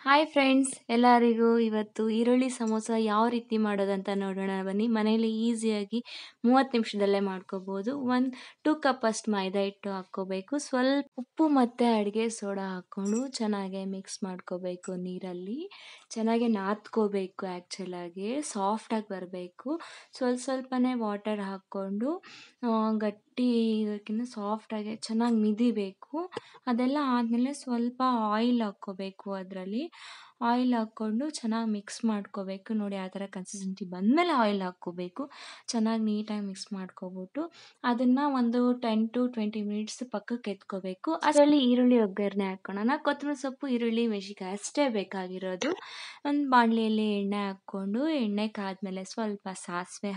Hi friends, ಎಲ್ಲರಿಗೂ ಇವತ್ತು ಈರುಳ್ಳಿ ಸಮೋಸ ಯಾವ ರೀತಿ ಮಾಡೋದಂತ ನೋಡೋಣ ಬನ್ನಿ. ಮನೇಲಿ ಈಸಿಯಾಗಿ 30 ನಿಮಿಷದಲ್ಲೇ ಮಾಡ್ಕೋಬೋದು. 2 ಕಪ್ ಅಷ್ಟು ಮೈದಾ ಹಿಟ್ಟು ಹಾಕ್ಕೋಬೇಕು. ಸ್ವಲ್ಪ ಉಪ್ಪು ಮತ್ತು ಅಡುಗೆ ಸೋಡಾ ಹಾಕ್ಕೊಂಡು ಚೆನ್ನಾಗಿ ಮಿಕ್ಸ್ ಮಾಡ್ಕೋಬೇಕು. ನೀರಲ್ಲಿ ಚೆನ್ನಾಗಿ ನಾದ್ಕೋಬೇಕು. ಆ್ಯಕ್ಚುಲಾಗಿ ಸಾಫ್ಟಾಗಿ ಬರಬೇಕು. ಸ್ವಲ್ಪನೇ ವಾಟರ್ ಹಾಕ್ಕೊಂಡು ಗಟ್ಟಿ ಇದಕ್ಕಿಂತ ಸಾಫ್ಟಾಗಿ ಚೆನ್ನಾಗಿ ಮಿದಿಬೇಕು. ಅದೆಲ್ಲ ಆದಮೇಲೆ ಸ್ವಲ್ಪ ಆಯಿಲ್ ಹಾಕ್ಕೋಬೇಕು. ಅದರಲ್ಲಿ ಆಯಿಲ್ ಹಾಕ್ಕೊಂಡು ಚೆನ್ನಾಗಿ ಮಿಕ್ಸ್ ಮಾಡ್ಕೋಬೇಕು. ನೋಡಿ ಆ ಥರ ಕನ್ಸಿಸ್ಟೆನ್ಸಿ ಬಂದಮೇಲೆ ಆಯಿಲ್ ಹಾಕ್ಕೋಬೇಕು. ಚೆನ್ನಾಗಿ ನೀಟಾಗಿ ಮಿಕ್ಸ್ ಮಾಡ್ಕೊಬಿಟ್ಟು ಅದನ್ನು ಒಂದು 10 to 20 ಮಿನಿಟ್ಸ್ ಪಕ್ಕಕ್ಕೆ ಎತ್ಕೋಬೇಕು. ಅದರಲ್ಲಿ ಈರುಳ್ಳಿ ಒಗ್ಗರಣೆ ಹಾಕ್ಕೊಳ್ಳೋಣ. ಕೊತ್ತಂಬರಿ ಸೊಪ್ಪು, ಈರುಳ್ಳಿ, ಮೆಣಸಿನ್ಕಾಯಿ ಅಷ್ಟೇ ಬೇಕಾಗಿರೋದು. ಒಂದು ಬಾಣಲೆಯಲ್ಲಿ ಎಣ್ಣೆ ಹಾಕ್ಕೊಂಡು ಎಣ್ಣೆ ಕಾದ್ಮೇಲೆ ಸ್ವಲ್ಪ ಸಾಸಿವೆ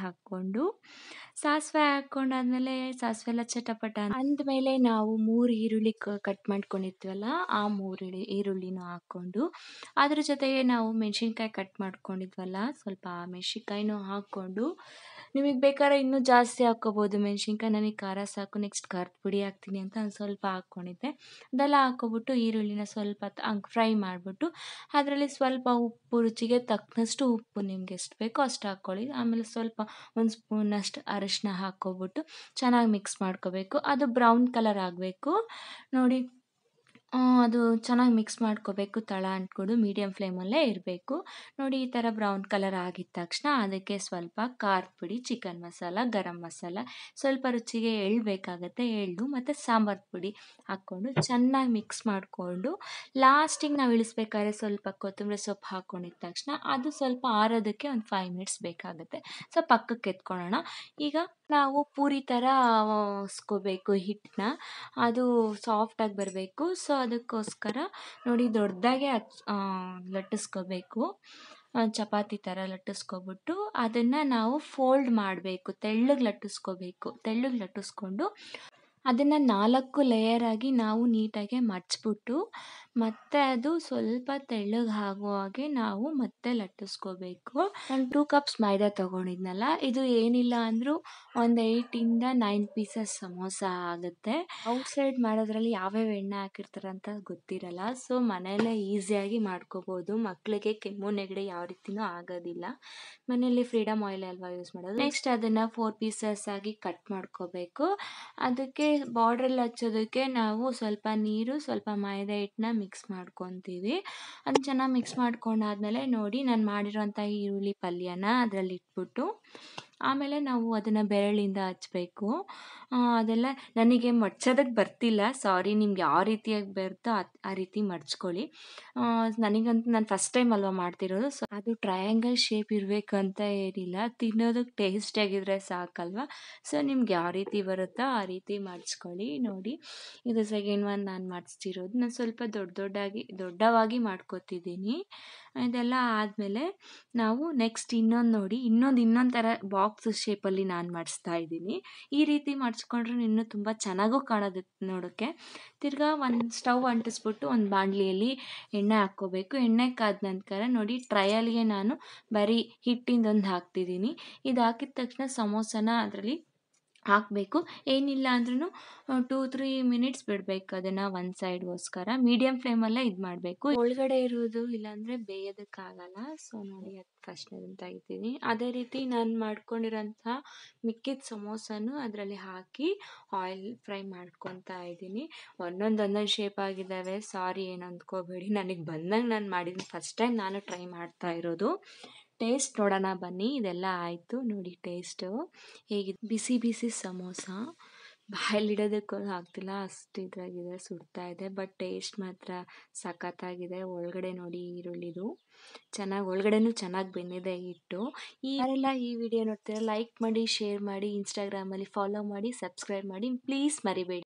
ಹಾಕ್ಕೊಂಡಾದ್ಮೇಲೆ ಸಾಸಿವೆ ಎಲ್ಲ ಚಟಪಟ ಅಂದಮೇಲೆ ನಾವು 3 ಈರುಳ್ಳಿ ಕಟ್ ಮಾಡ್ಕೊಂಡಿರ್ತೀವಲ್ಲ, ಆ 3 ಈರುಳ್ಳಿನೂ ಹಾಕ್ಕೊಂಡು ಅದ್ರ ಜೊತೆಗೆ ನಾವು ಮೆಣಸಿನ್ಕಾಯಿ ಕಟ್ ಮಾಡ್ಕೊಂಡಿದ್ವಲ್ಲ, ಸ್ವಲ್ಪ ಮೆಣಸಿನ್ಕಾಯಿನೂ ಹಾಕ್ಕೊಂಡು ನಿಮಗೆ ಬೇಕಾದ್ರೆ ಇನ್ನೂ ಜಾಸ್ತಿ ಹಾಕ್ಕೋಬೋದು ಮೆಣಸಿನ್ಕಾಯಿ. ನನಗೆ ಖಾರ ಸಾಕು, ನೆಕ್ಸ್ಟ್ ಖಾರದ ಪುಡಿ ಹಾಕ್ತೀನಿ ಅಂತ ಒಂದು ಸ್ವಲ್ಪ ಹಾಕ್ಕೊಂಡಿದ್ದೆ. ಅದೆಲ್ಲ ಹಾಕ್ಕೊಬಿಟ್ಟು ಈರುಳ್ಳಿನ ಸ್ವಲ್ಪ ಹಂಗೆ ಫ್ರೈ ಮಾಡಿಬಿಟ್ಟು ಅದರಲ್ಲಿ ಸ್ವಲ್ಪ ಉಪ್ಪು, ರುಚಿಗೆ ತಕ್ಕನಷ್ಟು ಉಪ್ಪು ನಿಮ್ಗೆ ಎಷ್ಟು ಬೇಕೋ ಅಷ್ಟು ಹಾಕ್ಕೊಳ್ಳಿ. ಆಮೇಲೆ ಸ್ವಲ್ಪ 1 ಸ್ಪೂನಷ್ಟು ಅರಿಶಿನ ಹಾಕ್ಕೊಬಿಟ್ಟು ಚೆನ್ನಾಗಿ ಮಿಕ್ಸ್ ಮಾಡ್ಕೋಬೇಕು. ಅದು ಬ್ರೌನ್ ಕಲರ್ ಆಗಬೇಕು ನೋಡಿ. ಅದು ಚೆನ್ನಾಗಿ ಮಿಕ್ಸ್ ಮಾಡ್ಕೋಬೇಕು. ತಳ ಅಂಟ್ಕೊಂಡು ಮೀಡಿಯಮ್ ಫ್ಲೇಮಲ್ಲೇ ಇರಬೇಕು ನೋಡಿ. ಈ ಥರ ಬ್ರೌನ್ ಕಲರ್ ಆಗಿದ ತಕ್ಷಣ ಅದಕ್ಕೆ ಸ್ವಲ್ಪ ಖಾರದ ಪುಡಿ, ಚಿಕನ್ ಮಸಾಲ, ಗರಂ ಮಸಾಲ, ಸ್ವಲ್ಪ ರುಚಿಗೆ ಎಳ್ಳು ಬೇಕಾಗುತ್ತೆ, ಎಳ್ಳು ಮತ್ತು ಸಾಂಬಾರು ಪುಡಿ ಹಾಕ್ಕೊಂಡು ಚೆನ್ನಾಗಿ ಮಿಕ್ಸ್ ಮಾಡಿಕೊಂಡು ಲಾಸ್ಟಿಗೆ ನಾವು ಇಳಿಸ್ಬೇಕಾದ್ರೆ ಸ್ವಲ್ಪ ಕೊತ್ತಂಬರಿ ಸೊಪ್ಪು ಹಾಕ್ಕೊಂಡಿದ ತಕ್ಷಣ ಅದು ಸ್ವಲ್ಪ ಆರೋದಕ್ಕೆ ಒಂದು 5 ಮಿನಿಟ್ಸ್ ಬೇಕಾಗುತ್ತೆ. ಸೊ ಪಕ್ಕಕ್ಕೆ ಎತ್ಕೊಳ್ಳೋಣ. ಈಗ ನಾವು ಪೂರಿ ಥರ ಸ್ಕೋಬೇಕು ಹಿಟ್ಟನ್ನ. ಅದು ಸಾಫ್ಟಾಗಿ ಬರಬೇಕು. ಸೊ ಅದಕ್ಕೋಸ್ಕರ ನೋಡಿ ದೊಡ್ಡದಾಗೆ ಲಟ್ಟಿಸ್ಕೋಬೇಕು. ಚಪಾತಿ ಥರ ಲಟ್ಟಿಸ್ಕೊಬಿಟ್ಟು ಅದನ್ನು ನಾವು ಫೋಲ್ಡ್ ಮಾಡಬೇಕು. ತೆಳ್ಳಗೆ ಲಟ್ಟಿಸ್ಕೊಂಡು ಅದನ್ನು 4 ಲೇಯರಾಗಿ ನಾವು ನೀಟಾಗಿ ಮಡ್ಚ್ಬಿಟ್ಟು ಮತ್ತೆ ಅದು ಸ್ವಲ್ಪ ತೆಳ್ಳಗೆ ಆಗುವ ಹಾಗೆ ನಾವು ಮತ್ತೆ ಲಟ್ಟಿಸ್ಕೋಬೇಕು. ನಾನು 2 ಕಪ್ಸ್ ಮೈದಾ ತೊಗೊಂಡಿದ್ನಲ್ಲ, ಇದು ಏನಿಲ್ಲ ಅಂದರೂ ಒಂದು 8 ಇಂದ 9 ಪೀಸಸ್ ಸಮೋಸ ಆಗುತ್ತೆ. ಔಟ್ಸೈಡ್ ಮಾಡೋದ್ರಲ್ಲಿ ಯಾವ್ಯಾವ ಎಣ್ಣೆ ಹಾಕಿರ್ತಾರೆ ಅಂತ ಗೊತ್ತಿರಲ್ಲ. ಸೊ ಮನೆಯಲ್ಲೇ ಈಸಿಯಾಗಿ ಮಾಡ್ಕೋಬೋದು. ಮಕ್ಕಳಿಗೆ ಕೆಮ್ಮು ನೆಗಡಿ ಯಾವ ರೀತಿಯೂ ಆಗೋದಿಲ್ಲ. ಮನೆಯಲ್ಲಿ ಫ್ರೀಡಮ್ ಆಯಿಲ್ ಅಲ್ವಾ ಯೂಸ್ ಮಾಡೋದು. ನೆಕ್ಸ್ಟ್ ಅದನ್ನು 4 ಪೀಸಸ್ ಆಗಿ ಕಟ್ ಮಾಡ್ಕೋಬೇಕು. ಅದಕ್ಕೆ ಬಾರ್ಡ್ರಲ್ಲಿ ಹಚ್ಚೋದಕ್ಕೆ ನಾವು ಸ್ವಲ್ಪ ನೀರು, ಸ್ವಲ್ಪ ಮೈದಾ ಹಿಟ್ಟನ್ನ ಮಿಕ್ಸ್ ಮಾಡ್ಕೊತೀವಿ. ಅದನ್ನ ಚೆನ್ನಾಗಿ ಮಿಕ್ಸ್ ಮಾಡ್ಕೊಂಡಾದ್ಮೇಲೆ ನೋಡಿ, ನಾನು ಮಾಡಿರೋಂಥ ಈರುಳ್ಳಿ ಪಲ್ಯನ ಅದರಲ್ಲಿ ಇಟ್ಬಿಟ್ಟು ಆಮೇಲೆ ನಾವು ಅದನ್ನು ಬೆರಳಿಂದ ಹಚ್ಚಬೇಕು. ಅದೆಲ್ಲ ನನಗೆ ಮಡ್ಚೋದಕ್ಕೆ ಬರ್ತಿಲ್ಲ, ಸಾರಿ. ನಿಮ್ಗೆ ಯಾವ ರೀತಿಯಾಗಿ ಬರುತ್ತೋ ಆ ರೀತಿ ಮಡ್ಚ್ಕೊಳ್ಳಿ. ನನಗಂತೂ ನಾನು ಫಸ್ಟ್ ಟೈಮ್ ಅಲ್ವಾ ಮಾಡ್ತಿರೋದು. ಸೊ ಅದು ಟ್ರಯಾಂಗಲ್ ಶೇಪ್ ಇರಬೇಕು ಅಂತ ಏನಿಲ್ಲ, ತಿನ್ನೋದಕ್ಕೆ ಟೇಸ್ಟಿಯಾಗಿದ್ದರೆ ಸಾಕಲ್ವ. ಸೊ ನಿಮ್ಗೆ ಯಾವ ರೀತಿ ಬರುತ್ತೋ ಆ ರೀತಿ ಮಡ್ಚ್ಕೊಳ್ಳಿ. ನೋಡಿ, ಇದು ಸೆಕೆಂಡ್ ಒನ್ ನಾನು ಮಡ್ಚ್ತಿರೋದು. ನಾನು ಸ್ವಲ್ಪ ದೊಡ್ಡವಾಗಿ ಮಾಡ್ಕೊತಿದ್ದೀನಿ. ಇದೆಲ್ಲ ಆದಮೇಲೆ ನಾವು ನೆಕ್ಸ್ಟ್ ಇನ್ನೊಂದು ಥರ ಬಾಕ್ಸ್ ಶೇಪಲ್ಲಿ ನಾನು ಮಡಿಸ್ತಾ ಇದ್ದೀನಿ. ಈ ರೀತಿ ಮಡ್ಚ್ಕೊಂಡ್ರೆ ಇನ್ನೂ ತುಂಬ ಚೆನ್ನಾಗೂ ಕಾಣೋದು ನೋಡೋಕ್ಕೆ. ತಿರ್ಗಾ ಒಂದು ಸ್ಟವ್ ಅಂಟಿಸ್ಬಿಟ್ಟು ಒಂದು ಬಾಣಲಿಯಲ್ಲಿ ಎಣ್ಣೆ ಹಾಕ್ಕೋಬೇಕು. ಎಣ್ಣೆ ಕಾದ ನಂತರ ನೋಡಿ, ಟ್ರಯಲ್ಗೆ ನಾನು ಬರೀ ಹಿಟ್ಟಿಂದೊಂದು ಹಾಕ್ತಿದ್ದೀನಿ. ಇದು ಹಾಕಿದ ತಕ್ಷಣ ಸಮೋಸನ ಅದರಲ್ಲಿ ಹಾಕಬೇಕು. ಏನಿಲ್ಲ ಅಂದ್ರೂ 2-3 ಮಿನಿಟ್ಸ್ ಬಿಡಬೇಕು ಅದನ್ನು ಒಂದು ಸೈಡ್ಗೋಸ್ಕರ. ಮೀಡಿಯಮ್ ಫ್ಲೇಮಲ್ಲೇ ಇದು ಮಾಡಬೇಕು. ಒಳಗಡೆ ಇರೋದು ಇಲ್ಲಾಂದರೆ ಬೇಯೋದಕ್ಕಾಗಲ್ಲ. ಸೊ ನೋಡಿ, ಅದು ಫಸ್ಟ್ನೇದನ್ನು ತೆಗಿತೀನಿ. ಅದೇ ರೀತಿ ನಾನು ಮಾಡ್ಕೊಂಡಿರೋಂಥ ಮಿಕ್ಕಿದ ಸಮೋಸನೂ ಅದರಲ್ಲಿ ಹಾಕಿ ಆಯಿಲ್ ಫ್ರೈ ಮಾಡ್ಕೊತಾ ಇದ್ದೀನಿ. ಒಂದೊಂದು ಶೇಪ್ ಆಗಿದ್ದಾವೆ, ಸಾರಿ ಏನು ಅಂದ್ಕೋಬೇಡಿ. ನನಗೆ ಬಂದಂಗೆ ನಾನು ಮಾಡಿದ್ದೀನಿ. ಫಸ್ಟ್ ಟೈಮ್ ನಾನು ಟ್ರೈ ಮಾಡ್ತಾ ಇರೋದು. ಟೇಸ್ಟ್ ನೋಡೋಣ ಬನ್ನಿ. ಇದೆಲ್ಲ ಆಯಿತು ನೋಡಿ, ಟೇಸ್ಟು ಹೇಗಿದೆ. ಬಿಸಿ ಬಿಸಿ ಸಮೋಸ ಬಾಯಲ್ಲಿಡೋದಕ್ಕೂ ಆಗ್ತಿಲ್ಲ, ಅಷ್ಟು ಇದಾಗಿದೆ, ಸುಡ್ತಾ ಇದೆ. ಬಟ್ ಟೇಸ್ಟ್ ಮಾತ್ರ ಸಖತ್ತಾಗಿದೆ. ಒಳಗಡೆ ನೋಡಿ ಈರುಳ್ಳಿದು ಒಳಗಡೆನೂ ಚೆನ್ನಾಗಿ ಬೆಂದಿದೆ ಹಿಟ್ಟು. ಯಾರೆಲ್ಲ ಈ ವಿಡಿಯೋ ನೋಡ್ತೀರಾ ಲೈಕ್ ಮಾಡಿ, ಶೇರ್ ಮಾಡಿ, ಇನ್ಸ್ಟಾಗ್ರಾಮಲ್ಲಿ ಫಾಲೋ ಮಾಡಿ, ಸಬ್ಸ್ಕ್ರೈಬ್ ಮಾಡಿ, ಪ್ಲೀಸ್ ಮರಿಬೇಡಿ.